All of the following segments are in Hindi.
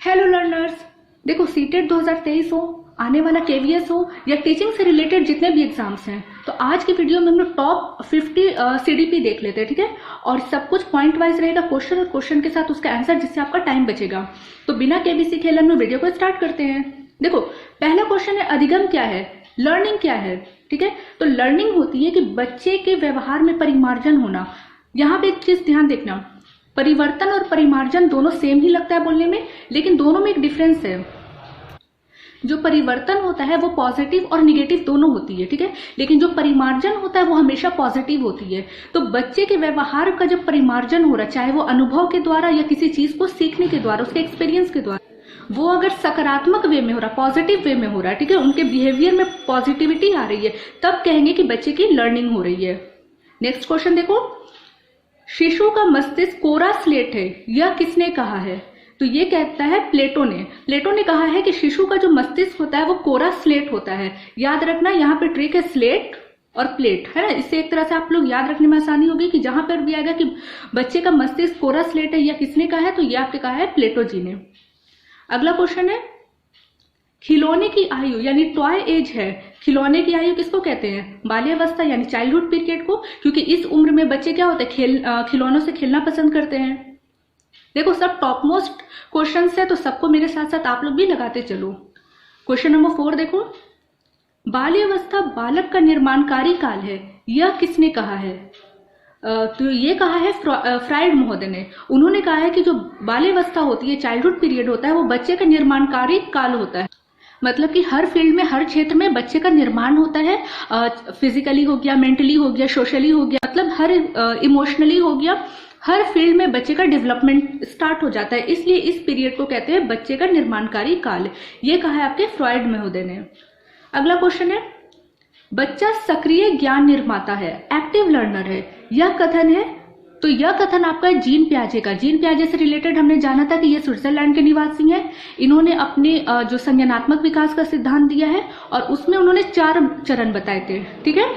हेलो लर्नर्स, देखो सीटेट 2023 हो, आने वाला केवीएस हो या टीचिंग से रिलेटेड जितने भी एग्जाम्स हैं, तो आज की वीडियो में हम लोग टॉप 50 सीडीपी देख लेते हैं। ठीक है, और सब कुछ पॉइंट वाइज रहेगा, क्वेश्चन और क्वेश्चन के साथ उसका आंसर, जिससे आपका टाइम बचेगा। तो बिना केबीसी खेले हम लोग वीडियो को स्टार्ट करते हैं। देखो पहला क्वेश्चन है, अधिगम क्या है, लर्निंग क्या है। ठीक है, तो लर्निंग होती है कि बच्चे के व्यवहार में परिमार्जन होना। यहाँ पे एक चीज ध्यान देखना, परिवर्तन और परिमार्जन दोनों सेम ही लगता है बोलने में, लेकिन दोनों में एक डिफरेंस है। जो परिवर्तन होता है वो पॉजिटिव और निगेटिव दोनों होती है। ठीक है, लेकिन जो परिमार्जन होता है वो हमेशा पॉजिटिव होती है। तो बच्चे के व्यवहार का जब परिमार्जन हो रहा है, चाहे वो अनुभव के द्वारा या किसी चीज को सीखने के द्वारा, उसके एक्सपीरियंस के द्वारा, वो अगर सकारात्मक वे में हो रहा है, पॉजिटिव वे में हो रहा है, ठीक है, उनके बिहेवियर में पॉजिटिविटी आ रही है, तब कहेंगे कि बच्चे की लर्निंग हो रही है। नेक्स्ट क्वेश्चन देखो, शिशु का मस्तिष्क कोरा स्लेट है, यह किसने कहा है। तो ये कहता है प्लेटो ने। प्लेटो ने कहा है कि शिशु का जो मस्तिष्क होता है वो कोरा स्लेट होता है। याद रखना, यहाँ पे ट्रिक है स्लेट और प्लेट, है ना। इससे एक तरह से आप लोग याद रखने में आसानी होगी कि जहां पर भी आएगा कि बच्चे का मस्तिष्क कोरा स्लेट है, यह किसने कहा है, तो ये आपने कहा है प्लेटो जी ने। अगला क्वेश्चन है, खिलौने की आयु यानी टॉय एज है, खिलौने की आयु किसको कहते हैं, बाल्यावस्था यानी चाइल्डहुड पीरियड को, क्योंकि इस उम्र में बच्चे क्या होते हैं, खिलौनों से खेलना पसंद करते हैं। देखो सब टॉप मोस्ट क्वेश्चन है, तो सबको मेरे साथ साथ आप लोग भी लगाते चलो। क्वेश्चन नंबर 4 देखो, बाल्यावस्था बालक का निर्माणकारी काल है, यह किसने कहा है। तो ये कहा है फ्राइड महोदय ने। उन्होंने कहा है कि जो बाल्यावस्था होती है, चाइल्डहुड पीरियड होता है, वो बच्चे का निर्माणकारी काल होता है। मतलब कि हर फील्ड में, हर क्षेत्र में बच्चे का निर्माण होता है। फिजिकली हो गया, मेंटली हो गया, सोशली हो गया, मतलब हर इमोशनली हो गया, हर फील्ड में बच्चे का डेवलपमेंट स्टार्ट हो जाता है। इसलिए इस पीरियड को कहते हैं बच्चे का निर्माणकारी काल। ये कहा है आपके फ्रॉइड महोदय ने। अगला क्वेश्चन है, बच्चा सक्रिय ज्ञान निर्माता है, एक्टिव लर्नर है, यह कथन है। तो यह कथन आपका है जीन पियाजे का। जीन पियाजे से रिलेटेड हमने जाना था कि ये स्विट्जरलैंड के निवासी हैं। इन्होंने अपने जो संज्ञानात्मक विकास का सिद्धांत दिया है, और उसमें उन्होंने 4 चरण बताए थे। ठीक है,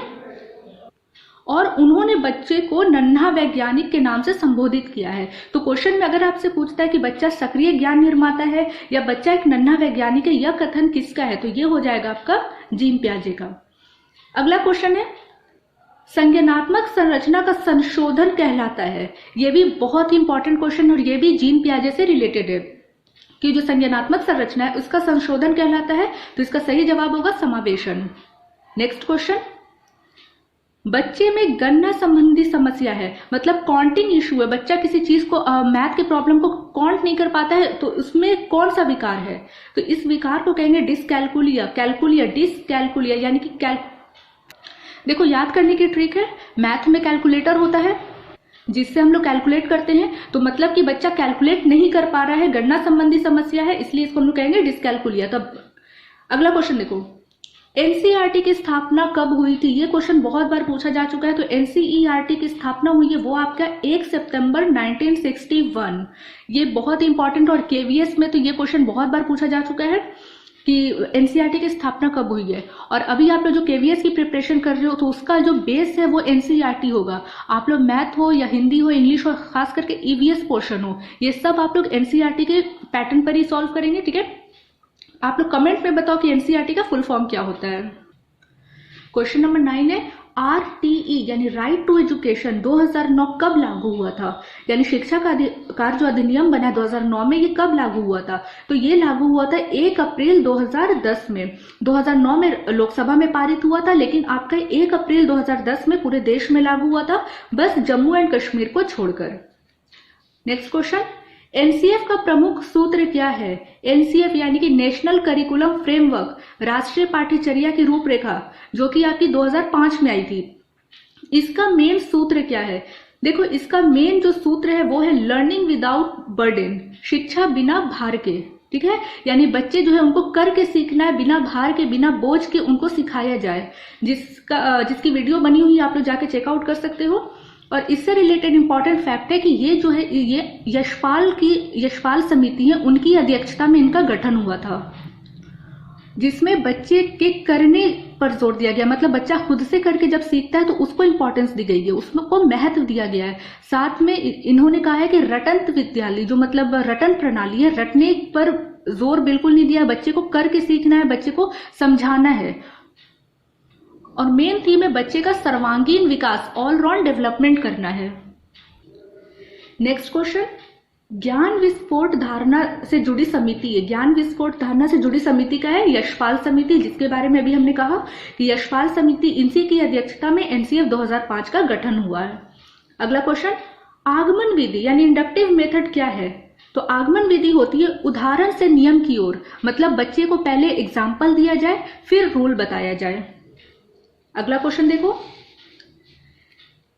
और उन्होंने बच्चे को नन्हा वैज्ञानिक के नाम से संबोधित किया है। तो क्वेश्चन में अगर आपसे पूछता है कि बच्चा सक्रिय ज्ञान निर्माता है या बच्चा एक नन्हा वैज्ञानिक है, यह कथन किसका है, तो ये हो जाएगा आपका जीन पियाजे का। अगला क्वेश्चन है, संज्ञानात्मक संरचना का संशोधन कहलाता है। यह भी बहुत ही इंपॉर्टेंट क्वेश्चन, और यह भी जीन पियाजे से रिलेटेड है कि जो संज्ञानात्मक संरचना है उसका संशोधन कहलाता है। तो इसका सही जवाब होगा समावेशन। नेक्स्ट क्वेश्चन, बच्चे में गणना संबंधी समस्या है, मतलब काउंटिंग इशू है, बच्चा किसी चीज को मैथ के प्रॉब्लम को काउंट नहीं कर पाता है, तो उसमें कौन सा विकार है, तो इस विकार को कहेंगे डिसकैलकुलिया। कैलकुलिया, डिसकैलकुलिया यानी कि देखो याद करने की ट्रिक है, मैथ में कैलकुलेटर होता है जिससे हम लोग कैलकुलेट करते हैं, तो मतलब कि बच्चा कैलकुलेट नहीं कर पा रहा है, गणना संबंधी समस्या है, इसलिए इसको हम लोग कहेंगे डिसकैलकुलिया। तब अगला क्वेश्चन देखो, एनसीईआरटी की स्थापना कब हुई थी। ये क्वेश्चन बहुत बार पूछा जा चुका है। तो एनसीईआरटी की स्थापना हुई है वो आपका 1 सितंबर 1961। ये बहुत इंपॉर्टेंट, और केवीएस में तो ये क्वेश्चन बहुत बार पूछा जा चुका है कि एनसीईआरटी की स्थापना कब हुई है। और अभी आप लोग जो केवीएस की प्रिपरेशन कर रहे हो, तो उसका जो बेस है वो एनसीईआरटी होगा। आप लोग मैथ हो या हिंदी हो, इंग्लिश हो, खास करके ईवीएस पोर्शन हो, ये सब आप लोग एनसीईआरटी के पैटर्न पर ही सॉल्व करेंगे। ठीक है, आप लोग कमेंट में बताओ कि एनसीईआरटी का फुल फॉर्म क्या होता है। क्वेश्चन नंबर 9 है, आरटीई यानी राइट टू एजुकेशन 2009 कब लागू हुआ था, यानी शिक्षा का अधिकार जो अधिनियम बना 2009 में, ये कब लागू हुआ था। तो ये लागू हुआ था 1 अप्रैल 2010 में। 2009 में लोकसभा में पारित हुआ था, लेकिन आपका 1 अप्रैल 2010 में पूरे देश में लागू हुआ था, बस जम्मू एंड कश्मीर को छोड़कर। नेक्स्ट क्वेश्चन, एनसीएफ का प्रमुख सूत्र क्या है। एनसीएफ यानी कि नेशनल करिकुलम फ्रेमवर्क, राष्ट्रीय पाठ्यचर्या की रूपरेखा, जो कि आपकी 2005 में आई थी। इसका मेन सूत्र क्या है। देखो इसका मेन जो सूत्र है वो है लर्निंग विदाउट बर्डन, शिक्षा बिना भार के। ठीक है, यानी बच्चे जो है उनको करके सीखना है, बिना भार के, बिना बोझ के उनको सिखाया जाए, जिसकी वीडियो बनी हुई आप लोग जाके चेकआउट कर सकते हो। और इससे रिलेटेड इंपॉर्टेंट फैक्ट है कि ये जो है ये यशपाल समिति है, उनकी अध्यक्षता में इनका गठन हुआ था। जिसमें बच्चे के करने पर जोर दिया गया, मतलब बच्चा खुद से करके जब सीखता है तो उसको इंपॉर्टेंस दी गई है, उसको महत्व दिया गया है। साथ में इन्होंने कहा है कि रटंत विद्यालय, जो मतलब रटन प्रणाली है, रटने पर जोर बिल्कुल नहीं दिया, बच्चे को करके सीखना है, बच्चे को समझाना है। और मेन थीम है बच्चे का सर्वांगीण विकास, ऑलराउंड डेवलपमेंट करना है। नेक्स्ट क्वेश्चन, ज्ञान विस्फोट धारणा से जुड़ी समिति है। ज्ञान विस्फोट धारणा से जुड़ी समिति का है यशपाल समिति, जिसके बारे में अभी हमने कहा कि यशपाल समिति, इनसी की अध्यक्षता में एनसीएफ 2005 का गठन हुआ है। अगला क्वेश्चन, आगमन विधि यानी इंडक्टिव मेथड क्या है? तो आगमन विधि होती है उदाहरण से नियम की ओर, मतलब बच्चे को पहले एग्जाम्पल दिया जाए फिर रूल बताया जाए। अगला क्वेश्चन देखो,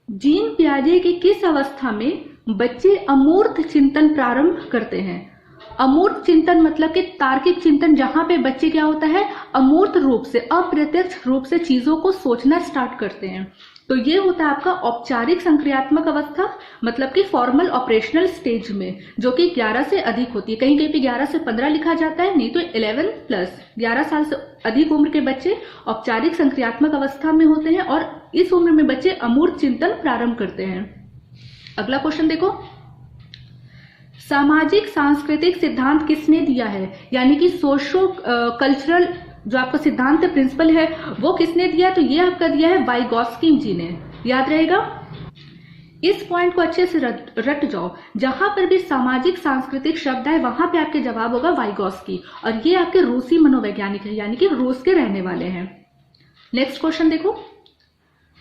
जीन पियाजे की किस अवस्था में बच्चे अमूर्त चिंतन प्रारंभ करते हैं? अमूर्त चिंतन मतलब कि तार्किक चिंतन, जहां पे बच्चे क्या होता है, अमूर्त रूप से, अप्रत्यक्ष रूप से चीजों को सोचना स्टार्ट करते हैं। तो ये होता है आपका औपचारिक संक्रियात्मक अवस्था, मतलब कि फॉर्मल ऑपरेशनल स्टेज में, जो कि 11 से अधिक होती है। कहीं कहीं पे 11 से 15 लिखा जाता है, नहीं तो 11+, 11 साल से अधिक उम्र के बच्चे औपचारिक संक्रियात्मक अवस्था में होते हैं और इस उम्र में बच्चे अमूर्त चिंतन प्रारंभ करते हैं। अगला क्वेश्चन देखो, सामाजिक सांस्कृतिक सिद्धांत किसने दिया है? यानी कि सोशो कल्चरल जो आपका सिद्धांत प्रिंसिपल है वो किसने दिया? तो ये आपका दिया है वाइगॉस्की जी ने, याद रहेगा। इस पॉइंट को अच्छे से रट जाओ, जहां पर भी सामाजिक सांस्कृतिक शब्द है वहां पे आपके जवाब होगा वाइगॉस्की, और ये आपके रूसी मनोवैज्ञानिक है, यानी कि रूस के रहने वाले हैं। नेक्स्ट क्वेश्चन देखो,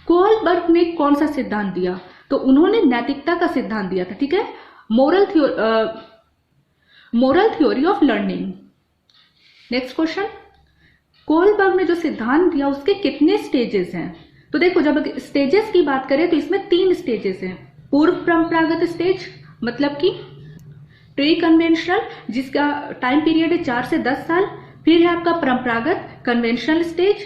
कोहलबर्ग ने कौन सा सिद्धांत दिया? तो उन्होंने नैतिकता का सिद्धांत दिया था, ठीक है, moral theory of learning. Next question, Kohlberg ने जो सिद्धांत दिया उसके कितने स्टेजेस हैं? तो देखो, जब स्टेजेस की बात करें तो इसमें 3 स्टेजेस हैं। पूर्व परंपरागत स्टेज, मतलब कि प्री कन्वेंशनल, जिसका टाइम पीरियड है 4 से 10 साल। फिर है आपका परंपरागत कन्वेंशनल स्टेज,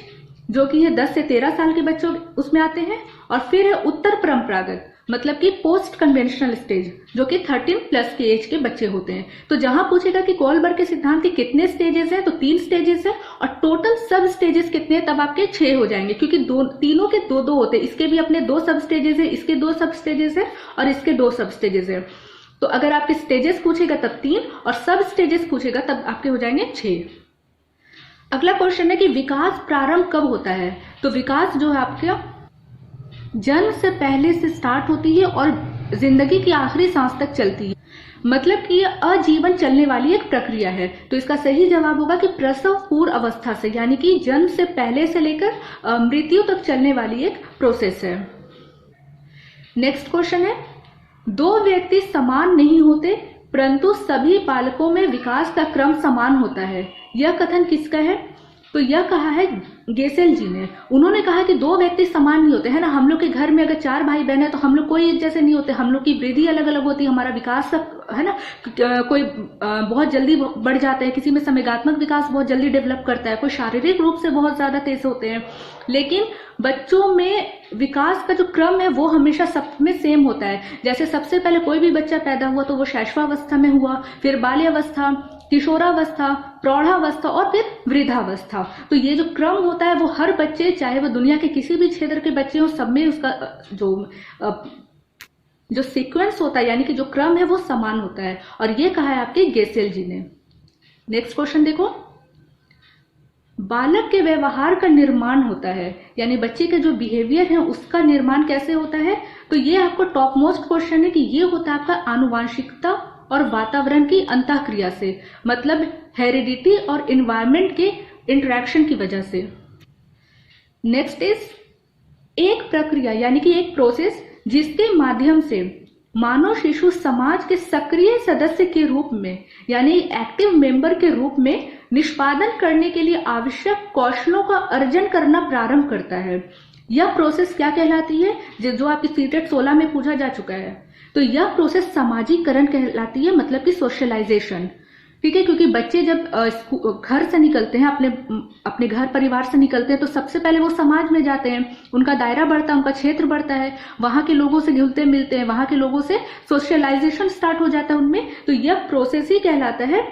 जो कि है 10 से 13 साल के बच्चों उसमें आते हैं। और फिर है उत्तर परंपरागत, मतलब कि पोस्ट कन्वेंशनल स्टेज, जो कि 13+ के एज के बच्चे होते हैं। तो जहां पूछेगा कि कोहलबर्ग के सिद्धांत के कितने स्टेजेस हैं, तो 3 स्टेजेस हैं, और टोटल सब स्टेजेस कितने हैं, तब आपके 6 हो जाएंगे, क्योंकि तीनों के 2-2 होते हैं। इसके भी अपने 2 सब स्टेजेस है, इसके 2 सब स्टेजेस है, और इसके 2 सब स्टेजेस है। तो अगर आपके स्टेजेस पूछेगा तब 3, और सब स्टेजेस पूछेगा तब आपके हो जाएंगे 6। अगला क्वेश्चन है कि विकास प्रारंभ कब होता है? तो विकास जो है आपका जन्म से पहले से स्टार्ट होती है और जिंदगी की आखिरी सांस तक चलती है, मतलब कि ये आजीवन चलने वाली एक प्रक्रिया है। तो इसका सही जवाब होगा कि प्रसव पूर्व अवस्था से, यानी कि जन्म से पहले से लेकर मृत्यु तक चलने वाली एक प्रोसेस है। नेक्स्ट क्वेश्चन है, 2 व्यक्ति समान नहीं होते परंतु सभी बालकों में विकास का क्रम समान होता है। यह कथन किसका है? तो यह कहा है गेसेल जी ने। उन्होंने कहा कि 2 व्यक्ति समान नहीं होते, है ना। हम लोग के घर में अगर 4 भाई बहन है तो हम लोग कोई एक जैसे नहीं होते, हम लोग की वृद्धि अलग अलग होती है, हमारा विकास सब, है ना, कोई बहुत जल्दी बढ़ जाता है, किसी में संवेगात्मक विकास बहुत जल्दी डेवलप करता है, कोई शारीरिक रूप से बहुत ज्यादा तेज होते हैं। लेकिन बच्चों में विकास का जो क्रम है वो हमेशा सब में सेम होता है। जैसे सबसे पहले कोई भी बच्चा पैदा हुआ तो वो शैशवावस्था में हुआ, फिर बाल्यावस्था, किशोरावस्था, प्रौढ़ावस्था और फिर वृद्धावस्था। तो ये जो क्रम होता है वो हर बच्चे, चाहे वो दुनिया के किसी भी क्षेत्र के बच्चे हो, सब में उसका जो सीक्वेंस होता है, यानी कि जो क्रम है वो समान होता है, और ये कहा है आपके गेसेल जी ने। नेक्स्ट क्वेश्चन देखो, बालक के व्यवहार का निर्माण होता है, यानी बच्चे के जो बिहेवियर है उसका निर्माण कैसे होता है? तो ये आपको टॉप मोस्ट क्वेश्चन है कि ये होता है आपका आनुवांशिकता और वातावरण की अंतःक्रिया से, मतलब हेरिडिटी और इन्वायरमेंट के इंटरेक्शन की वजह से। नेक्स्ट इज एक प्रक्रिया, यानी कि एक प्रोसेस जिसके माध्यम से मानव शिशु समाज के सक्रिय सदस्य के रूप में, यानी एक्टिव मेंबर के रूप में निष्पादन करने के लिए आवश्यक कौशलों का अर्जन करना प्रारंभ करता है। यह प्रोसेस क्या कहलाती है, जो आपकी सीटेट 16 में पूछा जा चुका है। तो यह प्रोसेस सामाजिकरण कहलाती है, मतलब कि सोशलाइजेशन, ठीक है। क्योंकि बच्चे जब घर से निकलते हैं, अपने घर परिवार से निकलते हैं, तो सबसे पहले वो समाज में जाते हैं, उनका दायरा बढ़ता है, उनका क्षेत्र बढ़ता है, वहां के लोगों से घुलते मिलते हैं, वहां के लोगों से सोशलाइजेशन स्टार्ट हो जाता है उनमें। तो यह प्रोसेस ही कहलाता है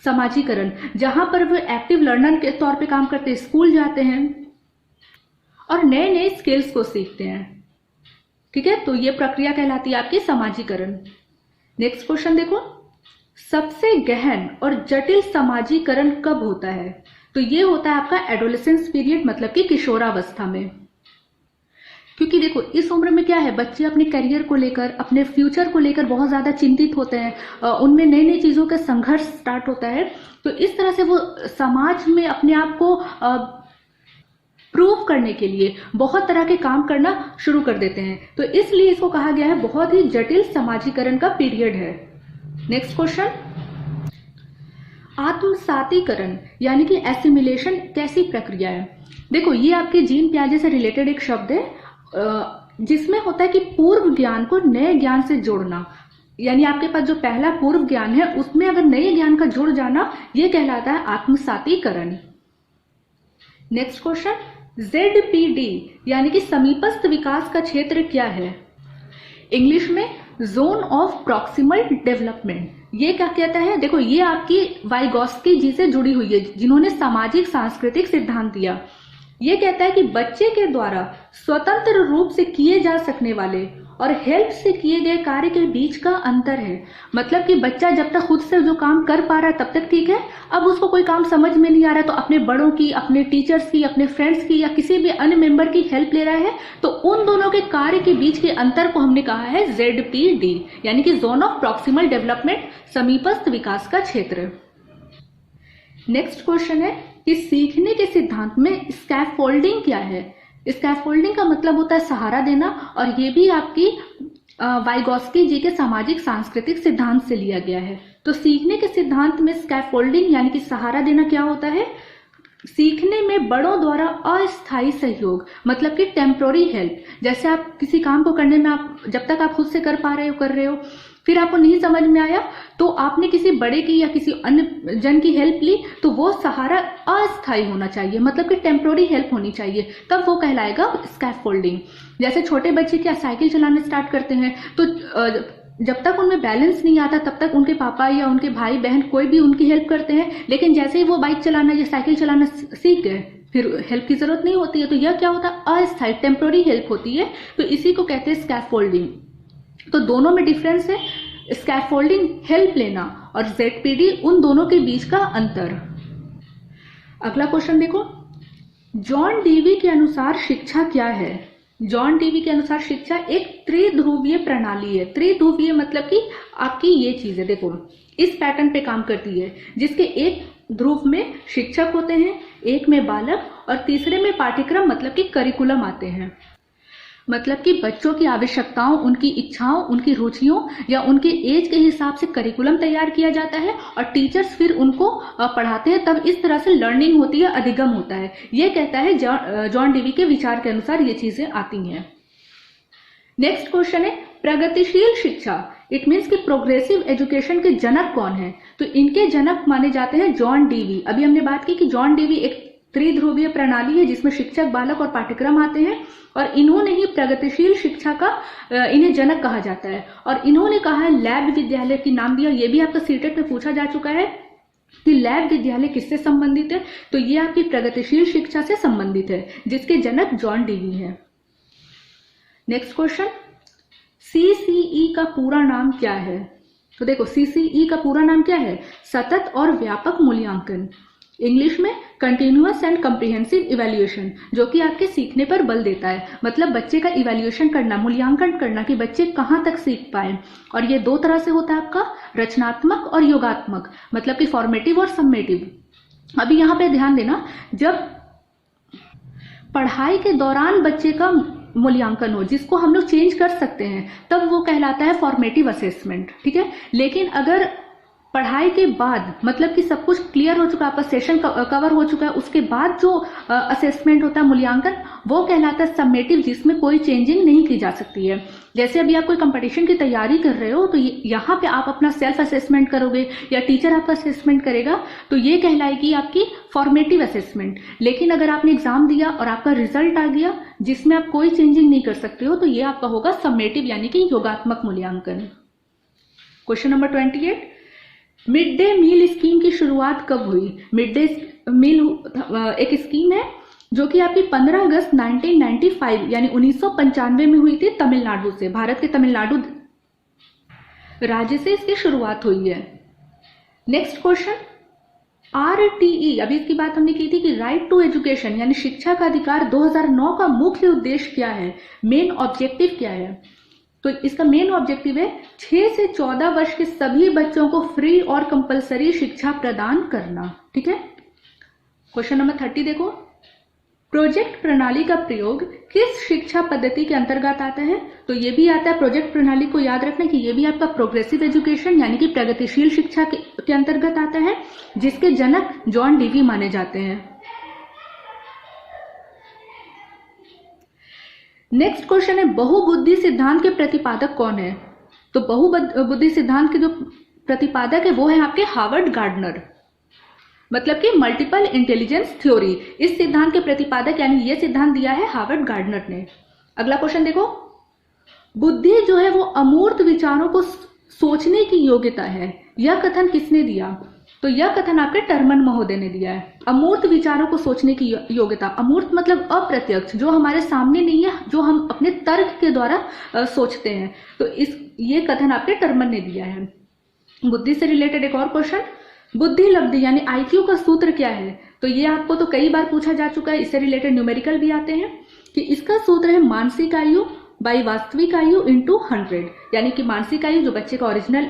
समाजीकरण, जहां पर वो एक्टिव लर्नर के तौर पे काम करते हैं, स्कूल जाते हैं और नए नए स्किल्स को सीखते हैं। ठीक है, तो ये प्रक्रिया कहलाती है आपकी समाजीकरण। नेक्स्ट क्वेश्चन देखो, सबसे गहन और जटिल समाजीकरण कब होता है? तो ये होता है आपका एडोलेसेंस पीरियड, मतलब कि किशोरावस्था में। क्योंकि देखो इस उम्र में क्या है, बच्चे अपने करियर को लेकर, अपने फ्यूचर को लेकर बहुत ज्यादा चिंतित होते हैं, उनमें नई नई चीजों का संघर्ष स्टार्ट होता है। तो इस तरह से वो समाज में अपने आप को प्रूव करने के लिए बहुत तरह के काम करना शुरू कर देते हैं। तो इसलिए इसको कहा गया है बहुत ही जटिल समाजीकरण का पीरियड है। नेक्स्ट क्वेश्चन, आत्मसातीकरण यानी कि एसिमिलेशन कैसी प्रक्रिया है? देखो ये आपके जीन प्याजे से रिलेटेड एक शब्द है, जिसमें होता है कि पूर्व ज्ञान को नए ज्ञान से जोड़ना, यानी आपके पास जो पहला पूर्व ज्ञान है उसमें अगर नए ज्ञान का जुड़ जाना, यह कहलाता है आत्मसातीकरण। नेक्स्ट क्वेश्चन, ZPD यानी कि समीपस्थ विकास का क्षेत्र क्या है? इंग्लिश में जोन ऑफ प्रॉक्सिमल डेवलपमेंट। ये क्या कहता है? देखो ये आपकी वाइगॉस्की जी से जुड़ी हुई है, जिन्होंने सामाजिक सांस्कृतिक सिद्धांत दिया। ये कहता है कि बच्चे के द्वारा स्वतंत्र रूप से किए जा सकने वाले और हेल्प से किए गए कार्य के बीच का अंतर है। मतलब कि बच्चा जब तक खुद से जो काम कर पा रहा है तब तक ठीक है, अब उसको कोई काम समझ में नहीं आ रहा है तो अपने बड़ों की, अपने टीचर्स की, अपने फ्रेंड्स की या किसी भी अन्य मेंबर की हेल्प ले रहा है, तो उन दोनों के कार्य के बीच के अंतर को हमने कहा है ZPD, यानी कि जोन ऑफ प्रॉक्सिमल डेवलपमेंट, समीपस्थ विकास का क्षेत्र। नेक्स्ट क्वेश्चन है कि सीखने के सिद्धांत में स्कैफोल्डिंग क्या है? स्कैफोल्डिंग का मतलब होता है सहारा देना, और ये भी आपकी वाइगॉस्की जी के सामाजिक सांस्कृतिक सिद्धांत से लिया गया है। तो सीखने के सिद्धांत में स्कैफोल्डिंग यानी कि सहारा देना क्या होता है? सीखने में बड़ों द्वारा अस्थायी सहयोग, मतलब कि टेम्पोररी हेल्प। जैसे आप किसी काम को करने में आप जब तक आप खुद से कर रहे हो, फिर आपको नहीं समझ में आया तो आपने किसी बड़े की या किसी अन्य जन की हेल्प ली, तो वो सहारा अस्थायी होना चाहिए, मतलब कि टेम्पोररी हेल्प होनी चाहिए, तब वो कहलाएगा स्कैफोल्डिंग। जैसे छोटे बच्चे क्या साइकिल चलाना स्टार्ट करते हैं, तो जब तक उनमें बैलेंस नहीं आता तब तक उनके पापा या उनके भाई बहन कोई भी उनकी हेल्प करते हैं, लेकिन जैसे ही वो बाइक चलाना या साइकिल चलाना सीख गए फिर हेल्प की जरूरत नहीं होती है। तो यह क्या होता है? अस्थायी, टेम्पोररी हेल्प होती है। तो इसी को कहते हैं स्कैफोल्डिंग। तो दोनों में डिफरेंस है, स्कैफोल्डिंग हेल्प लेना और ZPD उन दोनों के बीच का अंतर। अगला क्वेश्चन देखो, जॉन डीवी के अनुसार शिक्षा क्या है? जॉन डीवी के अनुसार शिक्षा एक त्रिध्रुवीय प्रणाली है। त्रिध्रुवीय मतलब कि आपकी ये चीज है, देखो इस पैटर्न पे काम करती है, जिसके एक ध्रुव में शिक्षक होते हैं, एक में बालक और तीसरे में पाठ्यक्रम मतलब कि करिकुलम आते हैं। मतलब कि बच्चों की आवश्यकताओं, उनकी इच्छाओं, उनकी रुचियों या उनके एज के हिसाब से करिकुलम तैयार किया जाता है और टीचर्स फिर उनको पढ़ाते हैं, तब इस तरह से लर्निंग होती है, अधिगम होता है। ये कहता है जॉन डीवी के विचार के अनुसार ये चीजें आती हैं। नेक्स्ट क्वेश्चन है, प्रगतिशील शिक्षा, इट मीन्स कि प्रोग्रेसिव एजुकेशन के जनक कौन है? तो इनके जनक माने जाते हैं जॉन डीवी। अभी हमने बात की कि जॉन डीवी एक त्रिध्रुवीय प्रणाली है जिसमें शिक्षक, बालक और पाठ्यक्रम आते हैं, और इन्होंने ही प्रगतिशील शिक्षा का इन्हें जनक कहा जाता है। और इन्होंने कहा है लैब विद्यालय की नाम दिया। ये भी आपका सीटेट में पूछा जा चुका है कि लैब विद्यालय किससे संबंधित है, तो ये आपकी प्रगतिशील शिक्षा से संबंधित है, जिसके जनक जॉन डीवी है। नेक्स्ट क्वेश्चन, CCE का पूरा नाम क्या है? तो देखो CCE का पूरा नाम क्या है? सतत और व्यापक मूल्यांकन। इंग्लिश में कंटिन्यूअस एंड कम्प्रिहेंसिव इवैल्यूएशन, जो कि आपके सीखने पर बल देता है। मतलब बच्चे का इवैल्यूएशन करना, मूल्यांकन करना कि बच्चे कहाँ तक सीख पाए। और ये दो तरह से होता है आपका, रचनात्मक और योगात्मक, मतलब कि फॉर्मेटिव और सम्मेटिव। अभी यहाँ पे ध्यान देना, जब पढ़ाई के दौरान बच्चे का मूल्यांकन हो जिसको हम लोग चेंज कर सकते हैं, तब वो कहलाता है फॉर्मेटिव असेसमेंट। ठीक है, लेकिन अगर पढ़ाई के बाद, मतलब कि सब कुछ क्लियर हो चुका है, आपका सेशन कवर हो चुका है, उसके बाद जो असेसमेंट होता है, मूल्यांकन, वो कहलाता है सम्मेटिव, जिसमें कोई चेंजिंग नहीं की जा सकती है। जैसे अभी आप कोई कंपटीशन की तैयारी कर रहे हो, तो यहाँ पे आप अपना सेल्फ असेसमेंट करोगे या टीचर आपका असेसमेंट करेगा, तो ये कहलाएगी आपकी फॉर्मेटिव असेसमेंट। लेकिन अगर आपने एग्जाम दिया और आपका रिजल्ट आ गया जिसमें आप कोई चेंजिंग नहीं कर सकते हो, तो ये आपका होगा सम्मेटिव यानी कि योगात्मक मूल्यांकन। Question number 28, midday meal scheme की शुरुआत कब हुई? मिड डे मील एक स्कीम है जो कि आपकी 15 अगस्त 1995 यानी 1995 में हुई थी तमिलनाडु से, भारत के तमिलनाडु राज्य से इसकी शुरुआत हुई है। नेक्स्ट क्वेश्चन, RTE, अभी इसकी बात हमने की थी कि राइट टू एजुकेशन यानी शिक्षा का अधिकार 2009 का मुख्य उद्देश्य क्या है, मेन ऑब्जेक्टिव क्या है? तो इसका मेन ऑब्जेक्टिव है 6 से 14 वर्ष के सभी बच्चों को फ्री और कंपलसरी शिक्षा प्रदान करना। ठीक है। क्वेश्चन नंबर 30 देखो, प्रोजेक्ट प्रणाली का प्रयोग किस शिक्षा पद्धति के अंतर्गत आता है? तो ये भी आता है, प्रोजेक्ट प्रणाली को याद रखना कि ये भी आपका प्रोग्रेसिव एजुकेशन यानी कि प्रगतिशील शिक्षा के अंतर्गत आता है, जिसके जनक जॉन डीवी माने जाते हैं। नेक्स्ट क्वेश्चन है, बहुबुद्धि सिद्धांत के प्रतिपादक कौन है? तो बहुबुद्धि सिद्धांत के जो प्रतिपादक है वो है आपके हार्वर्ड गार्डनर, मतलब कि मल्टीपल इंटेलिजेंस थ्योरी। इस सिद्धांत के प्रतिपादक यानी ये सिद्धांत दिया है हार्वर्ड गार्डनर ने। अगला क्वेश्चन देखो, बुद्धि जो है वो अमूर्त विचारों को सोचने की योग्यता है, यह कथन किसने दिया? तो यह कथन आपके टर्मन महोदय ने दिया है। अमूर्त विचारों को सोचने की योग्यता, अमूर्त मतलब अप्रत्यक्ष, जो हमारे सामने नहीं है, जो हम अपने तर्क के द्वारा सोचते हैं। तो ये कथन आपके टर्मन ने दिया है। बुद्धि से रिलेटेड एक और क्वेश्चन, बुद्धि लब्धि यानी IQ का सूत्र क्या है? तो ये आपको तो कई बार पूछा जा चुका है, इससे रिलेटेड न्यूमेरिकल भी आते हैं कि इसका सूत्र है मानसिक आयु बाई वास्तविक आयु इंटू 100, यानी कि मानसिक आयु जो बच्चे का ओरिजिनल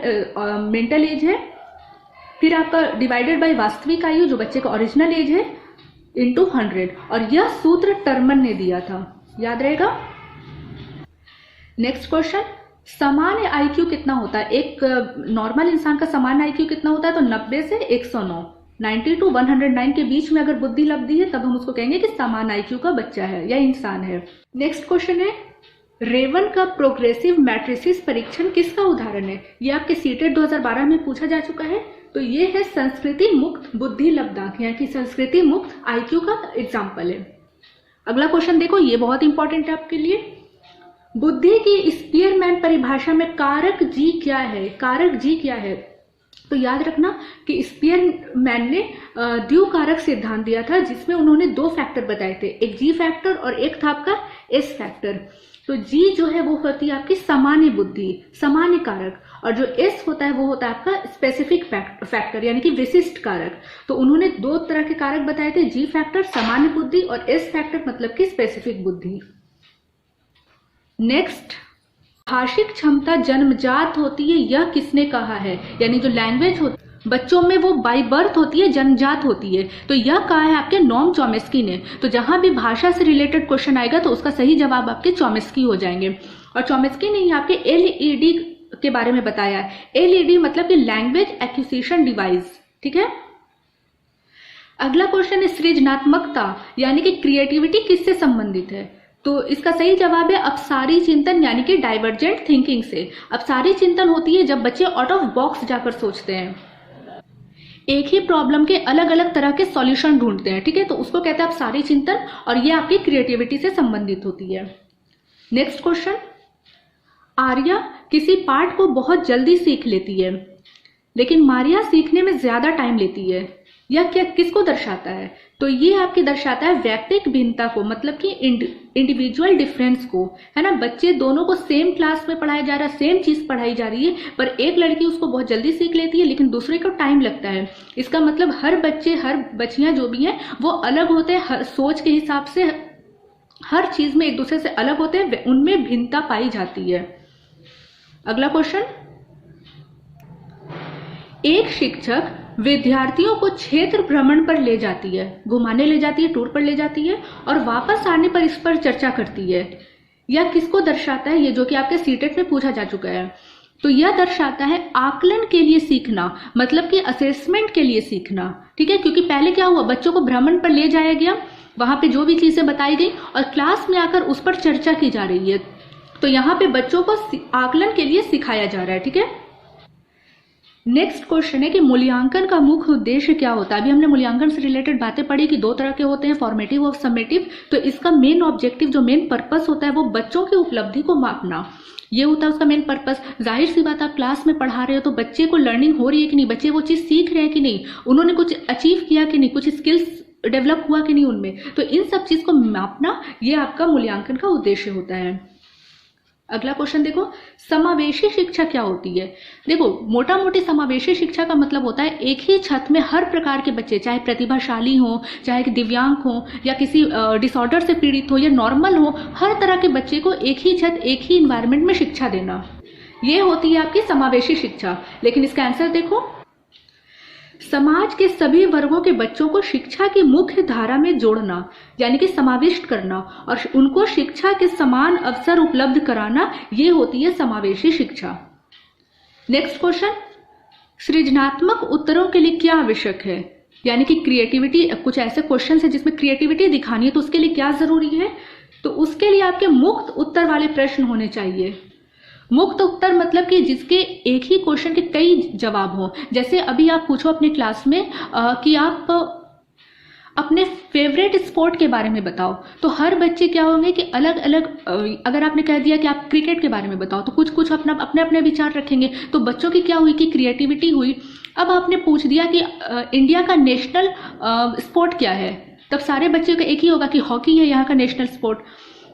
मेंटल एज है, फिर आपका डिवाइडेड बाई वास्तविक आयु जो बच्चे का ओरिजिनल एज है इंटू 100, और यह सूत्र टर्मन ने दिया था, याद रहेगा। नेक्स्ट क्वेश्चन, सामान्य IQ कितना होता है? एक नॉर्मल इंसान का सामान्य IQ कितना होता है? तो 90 से 109, 90 to 109 के बीच में अगर बुद्धि लब्धि है तब हम उसको कहेंगे कि सामान्य IQ का बच्चा है या इंसान है। नेक्स्ट क्वेश्चन है, रेवन का प्रोग्रेसिव मैट्रिसिस परीक्षण किसका उदाहरण है? ये आपके सीटेट 2012 में पूछा जा चुका है। तो ये है संस्कृति मुक्त बुद्धि लब्धांक, यानी कि संस्कृति मुक्त IQ का एग्जाम्पल है। अगला क्वेश्चन देखो, ये बहुत इंपॉर्टेंट है आपके लिए, बुद्धि की स्पीयरमैन परिभाषा में कारक G क्या है? कारक G क्या है? तो याद रखना कि स्पीयरमैन ने द्विकारक सिद्धांत दिया था, जिसमें उन्होंने 2 फैक्टर बताए थे, एक G फैक्टर और एक था आपका S फैक्टर। तो G जो है वो होती है आपकी सामान्य बुद्धि, सामान्य कारक, और जो S होता है वो होता है आपका स्पेसिफिक फैक्टर यानी कि विशिष्ट कारक। तो उन्होंने 2 तरह के कारक बताए थे, G फैक्टर सामान्य बुद्धि और S फैक्टर मतलब कि स्पेसिफिक बुद्धि। नेक्स्ट, भाषिक क्षमता जन्मजात होती है, यह किसने कहा है? यानी जो लैंग्वेज होती बच्चों में वो बाय बर्थ होती है, जन्मजात होती है, तो यह कहा है आपके नॉम चॉम्स्की ने। तो जहां भी भाषा से रिलेटेड क्वेश्चन आएगा तो उसका सही जवाब आपके चॉम्स्की हो जाएंगे, और चॉम्स्की ने ही आपके LED के बारे में बताया है। LED मतलब कि लैंग्वेज एक्विजिशन डिवाइस। ठीक है। अगला क्वेश्चन है, सृजनात्मकता यानी कि क्रिएटिविटी किससे संबंधित है? तो इसका सही जवाब है अपसारी चिंतन यानी कि डाइवर्जेंट थिंकिंग से। अपसारी चिंतन होती है जब बच्चे आउट ऑफ बॉक्स जाकर सोचते हैं, एक ही प्रॉब्लम के अलग अलग तरह के सॉल्यूशन ढूंढते हैं। ठीक है, तो उसको कहते हैं अपसारी चिंतन, और ये आपकी क्रिएटिविटी से संबंधित होती है। नेक्स्ट क्वेश्चन, आर्या किसी पाठ को बहुत जल्दी सीख लेती है, लेकिन मारिया सीखने में ज्यादा टाइम लेती है, यह क्या किसको दर्शाता है? तो ये आपकी दर्शाता है व्यक्तिक भिन्नता को, मतलब कि इंडिविजुअल डिफरेंस को, है ना। बच्चे दोनों को सेम क्लास में पढ़ाया जा रहा है, सेम चीज पढ़ाई जा रही है, पर एक लड़की उसको बहुत जल्दी सीख लेती है लेकिन दूसरे को टाइम लगता है। इसका मतलब हर बच्चे, हर बच्चियां जो भी हैं वो अलग होते हैं, हर सोच के हिसाब से हर चीज में एक दूसरे से अलग होते हैं, उनमें भिन्नता पाई जाती है। अगला क्वेश्चन, एक शिक्षक विद्यार्थियों को क्षेत्र भ्रमण पर ले जाती है, घुमाने ले जाती है, टूर पर ले जाती है, और वापस आने पर इस पर चर्चा करती है। यह किसको दर्शाता है? ये जो कि आपके सीटेट में पूछा जा चुका है। तो यह दर्शाता है आकलन के लिए सीखना, मतलब कि असेसमेंट के लिए सीखना। ठीक है, क्योंकि पहले क्या हुआ, बच्चों को भ्रमण पर ले जाया गया, वहां पे जो भी चीजें बताई गई और क्लास में आकर उस पर चर्चा की जा रही है। तो यहाँ पे बच्चों को आकलन के लिए सिखाया जा रहा है। ठीक है, नेक्स्ट क्वेश्चन है कि मूल्यांकन का मुख्य उद्देश्य क्या होता है। अभी हमने मूल्यांकन से रिलेटेड बातें पढ़ी कि दो तरह के होते हैं, फॉर्मेटिव और समेटिव। तो इसका मेन ऑब्जेक्टिव, जो मेन पर्पस होता है, वो बच्चों की उपलब्धि को मापना, ये होता है उसका मेन पर्पस। जाहिर सी बात, आप क्लास में पढ़ा रहे हो तो बच्चे को लर्निंग हो रही है कि नहीं, बच्चे वो चीज़ सीख रहे हैं कि नहीं, उन्होंने कुछ अचीव किया कि नहीं, कुछ स्किल्स डेवलप हुआ कि नहीं उनमें, तो इन सब चीज़ को मापना ये आपका मूल्यांकन का उद्देश्य होता है। अगला क्वेश्चन देखो, समावेशी शिक्षा क्या होती है। देखो, मोटा मोटी समावेशी शिक्षा का मतलब होता है एक ही छत में हर प्रकार के बच्चे, चाहे प्रतिभाशाली हो, चाहे दिव्यांग हो, या किसी डिसऑर्डर से पीड़ित हो, या नॉर्मल हो, हर तरह के बच्चे को एक ही छत, एक ही इन्वायरमेंट में शिक्षा देना, ये होती है आपकी समावेशी शिक्षा। लेकिन इसका आंसर देखो, समाज के सभी वर्गों के बच्चों को शिक्षा की मुख्य धारा में जोड़ना, यानी कि समाविष्ट करना, और उनको शिक्षा के समान अवसर उपलब्ध कराना, ये होती है समावेशी शिक्षा। नेक्स्ट क्वेश्चन, सृजनात्मक उत्तरों के लिए क्या आवश्यक है, यानी कि क्रिएटिविटी। कुछ ऐसे क्वेश्चन है जिसमें क्रिएटिविटी दिखानी है, तो उसके लिए क्या जरूरी है, तो उसके लिए आपके मुक्त उत्तर वाले प्रश्न होने चाहिए। मुक्त उत्तर मतलब कि जिसके एक ही क्वेश्चन के कई जवाब हो। जैसे अभी आप पूछो अपने क्लास में कि आप अपने फेवरेट स्पोर्ट के बारे में बताओ, तो हर बच्चे क्या होंगे कि अलग अलग, अगर आपने कह दिया कि आप क्रिकेट के बारे में बताओ, तो कुछ कुछ अपने अपने विचार रखेंगे। तो बच्चों की क्या हुई कि क्रिएटिविटी हुई। अब आपने पूछ दिया कि इंडिया का नेशनल स्पोर्ट क्या है, तब सारे बच्चों का एक ही होगा कि हॉकी है यहाँ का नेशनल स्पोर्ट।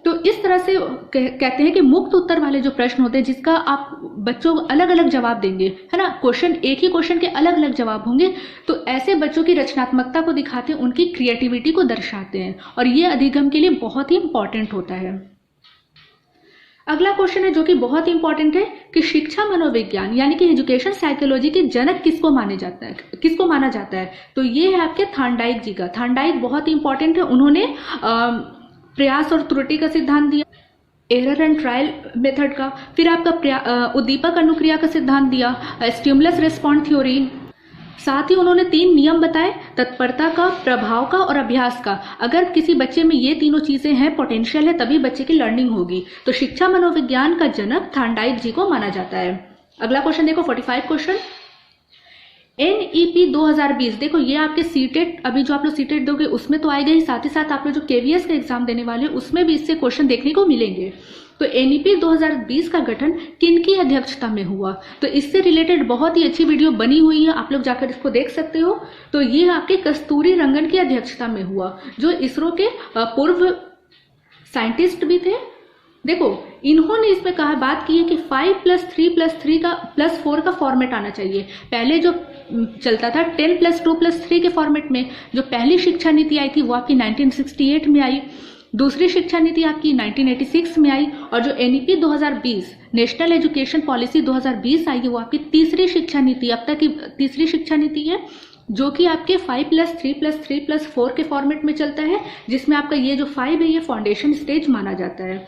तो इस तरह से कहते हैं कि मुक्त उत्तर वाले जो प्रश्न होते हैं, जिसका आप बच्चों को अलग अलग जवाब देंगे, है ना, क्वेश्चन एक ही क्वेश्चन के अलग अलग जवाब होंगे, तो ऐसे बच्चों की रचनात्मकता को दिखाते हैं, उनकी क्रिएटिविटी को दर्शाते हैं, और ये अधिगम के लिए बहुत ही इंपॉर्टेंट होता है। अगला क्वेश्चन है जो कि बहुत ही इंपॉर्टेंट है कि शिक्षा मनोविज्ञान यानी कि एजुकेशन साइकोलॉजी के जनक किसको माना जाता है, तो ये है आपके थार्नडाइक जी का। थार्नडाइक बहुत ही इंपॉर्टेंट है, उन्होंने प्रयास और त्रुटि का सिद्धांत दिया, एरर एंड ट्रायल मेथड का, फिर आपका उद्दीपक अनुक्रिया का सिद्धांत दिया, स्टिमुलस रिस्पॉन्स थ्योरी, साथ ही उन्होंने 3 नियम बताए, तत्परता का, प्रभाव का और अभ्यास का। अगर किसी बच्चे में ये तीनों चीजें हैं, पोटेंशियल है, तभी बच्चे की लर्निंग होगी। तो शिक्षा मनोविज्ञान का जनक थार्नडाइक जी को माना जाता है। अगला क्वेश्चन देखो, 45 क्वेश्चन, NEP 2020। देखो, ये आपके सीटेट, अभी जो आप लोग सीटेट दोगे उसमें तो आएगा ही, साथ ही साथ आप लोग जो KVS का एग्जाम देने वाले उसमें भी इससे क्वेश्चन देखने को मिलेंगे। तो NEP 2020 का गठन किनकी अध्यक्षता में हुआ, तो इससे रिलेटेड बहुत ही अच्छी वीडियो बनी हुई है, आप लोग जाकर इसको देख सकते हो। तो ये आपके कस्तूरी रंगन की अध्यक्षता में हुआ, जो इसरो के पूर्व साइंटिस्ट भी थे। देखो, इन्होंने इसमें कहा, बात की है कि 5+3+3 का +4 का फॉर्मेट आना चाहिए। पहले जो चलता था 10+2+3 के फॉर्मेट में, जो पहली शिक्षा नीति आई थी वो आपकी 1968 में आई, दूसरी शिक्षा नीति आपकी 1986 में आई, और जो NEP 2020 नेशनल एजुकेशन पॉलिसी 2020 आई है वो आपकी तीसरी शिक्षा नीति, अब तक की तीसरी शिक्षा नीति है, जो कि आपके 5+3+3+4 के फॉर्मेट में चलता है, जिसमें आपका ये जो 5 है ये फाउंडेशन स्टेज माना जाता है।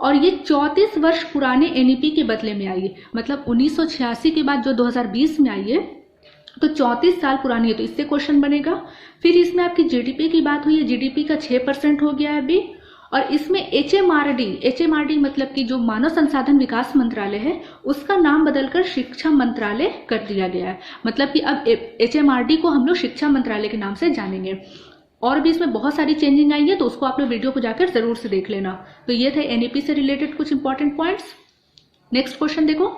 और ये 34 वर्ष पुराने NEP के बदले में आई है, मतलब 1986 के बाद जो 2020 में आई है, तो 34 साल पुरानी है, तो इससे क्वेश्चन बनेगा। फिर इसमें आपकी GDP की बात हुई है, GDP का 6% हो गया है अभी, और इसमें HMRD मतलब कि जो मानव संसाधन विकास मंत्रालय है उसका नाम बदलकर शिक्षा मंत्रालय कर दिया गया है, मतलब कि अब HMRD को हम लोग शिक्षा मंत्रालय के नाम से जानेंगे। और भी इसमें बहुत सारी चेंजिंग आई है, तो उसको आप लोग वीडियो को जाकर जरूर से देख लेना। तो ये थे NEP से रिलेटेड कुछ इंपॉर्टेंट पॉइंट्स। नेक्स्ट क्वेश्चन देखो,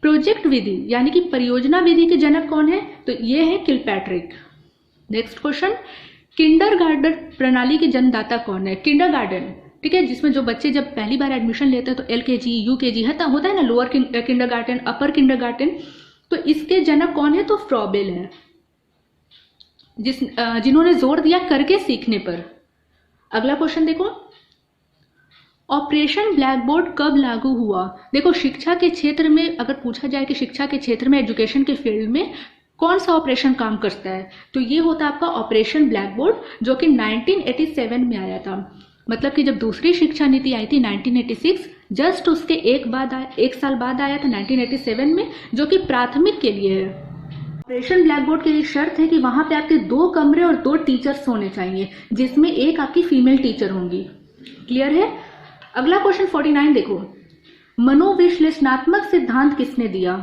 प्रोजेक्ट विधि यानी कि परियोजना विधि के जनक कौन है, तो ये है किलपैट्रिक। नेक्स्ट क्वेश्चन, किंडरगार्टन प्रणाली के जन्मदाता कौन है। किंडरगार्टन, ठीक है, जिसमें जो बच्चे जब पहली बार एडमिशन लेते हैं तो LKG UKG होता है ना, लोअर किंडरगार्टन, अपर किंडरगार्टन, तो इसके जनक कौन है, तो फ्रॉबेल है, जिन्होंने जोर दिया करके सीखने पर। अगला क्वेश्चन देखो, ऑपरेशन ब्लैक बोर्ड कब लागू हुआ। देखो, शिक्षा के क्षेत्र में अगर पूछा जाए कि शिक्षा के क्षेत्र में, एजुकेशन के फील्ड में कौन सा ऑपरेशन काम करता है, तो ये होता है आपका ऑपरेशन ब्लैक बोर्ड, जो कि 1987 में आया था। मतलब कि जब दूसरी शिक्षा नीति आई थी 1986, जस्ट उसके एक साल बाद आया था 1987 में, जो कि प्राथमिक के लिए है। ऑपरेशन ब्लैक बोर्ड के लिए शर्त है कि वहां पे आपके 2 कमरे और 2 टीचर्स होने चाहिए, जिसमें एक आपकी फीमेल टीचर होंगी। क्लियर है। अगला क्वेश्चन 49 देखो, मनोविश्लेषणात्मक सिद्धांत किसने दिया।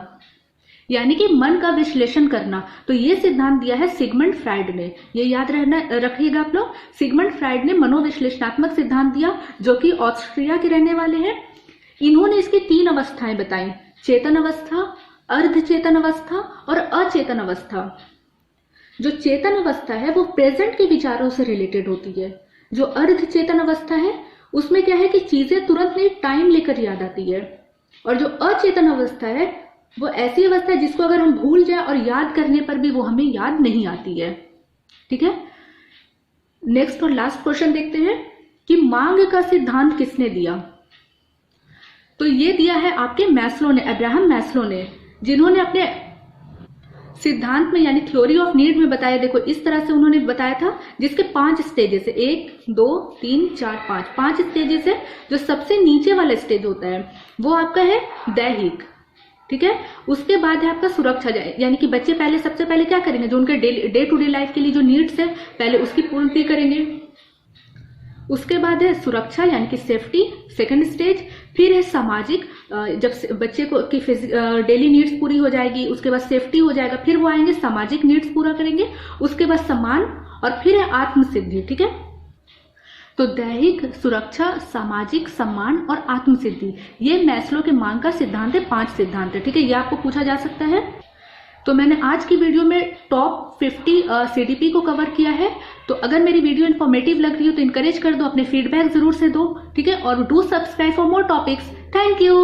यानी कि मन का विश्लेषण करना। तो ये सिद्धांत दिया है सिगमंड फ्राइड ने, ये याद रखिएगा आप लोग। सिगमंड फ्राइड ने मनोविश्लेषणात्मक सिद्धांत दिया, जो कि ऑस्ट्रिया के रहने वाले हैं। इन्होंने इसकी 3 अवस्थाएं बताई, चेतन अवस्था, अर्ध चेतन अवस्था और अचेतन अवस्था। जो चेतन अवस्था है वो प्रेजेंट के विचारों से रिलेटेड होती है। जो अर्ध चेतन अवस्था है उसमें क्या है कि चीजें तुरंत नहीं, टाइम लेकर याद आती है। और जो अचेतन अवस्था है वो ऐसी अवस्था है जिसको अगर हम भूल जाए और याद करने पर भी वो हमें याद नहीं आती है। ठीक है, नेक्स्ट और लास्ट क्वेश्चन देखते हैं कि मांग का सिद्धांत किसने दिया। तो ये दिया है आपके मैस्लो ने, अब्राहम मैस्लो ने, जिन्होंने अपने सिद्धांत में यानी थ्योरी ऑफ नीड में बताया। देखो इस तरह से उन्होंने बताया था, जिसके 5 स्टेजेस है, 1 2 3 4 5 स्टेजेस है। जो सबसे नीचे वाला स्टेज होता है वो आपका है दैहिक। ठीक है, उसके बाद है आपका सुरक्षा, यानी कि बच्चे पहले सबसे पहले क्या करेंगे, जो उनके डे टू डे लाइफ के लिए जो नीड्स है पहले उसकी पूर्ति करेंगे। उसके बाद है सुरक्षा यानी कि सेफ्टी, सेकंड स्टेज। फिर है सामाजिक, जब बच्चे को की डेली नीड्स पूरी हो जाएगी उसके बाद सेफ्टी हो जाएगा, फिर वो आएंगे सामाजिक नीड्स पूरा करेंगे, उसके बाद सम्मान और फिर है आत्मसिद्धि। ठीक है, तो दैहिक, सुरक्षा, सामाजिक, सम्मान और आत्मसिद्धि, ये मैस्लो के मांग का सिद्धांत है, 5 सिद्धांत है। ठीक है, ये आपको पूछा जा सकता है। तो मैंने आज की वीडियो में टॉप 50 CDP को कवर किया है। तो अगर मेरी वीडियो इन्फॉर्मेटिव लग रही हो तो इनकरेज कर दो, अपने फीडबैक जरूर से दो। ठीक है, और do subscribe for more topics. Thank you.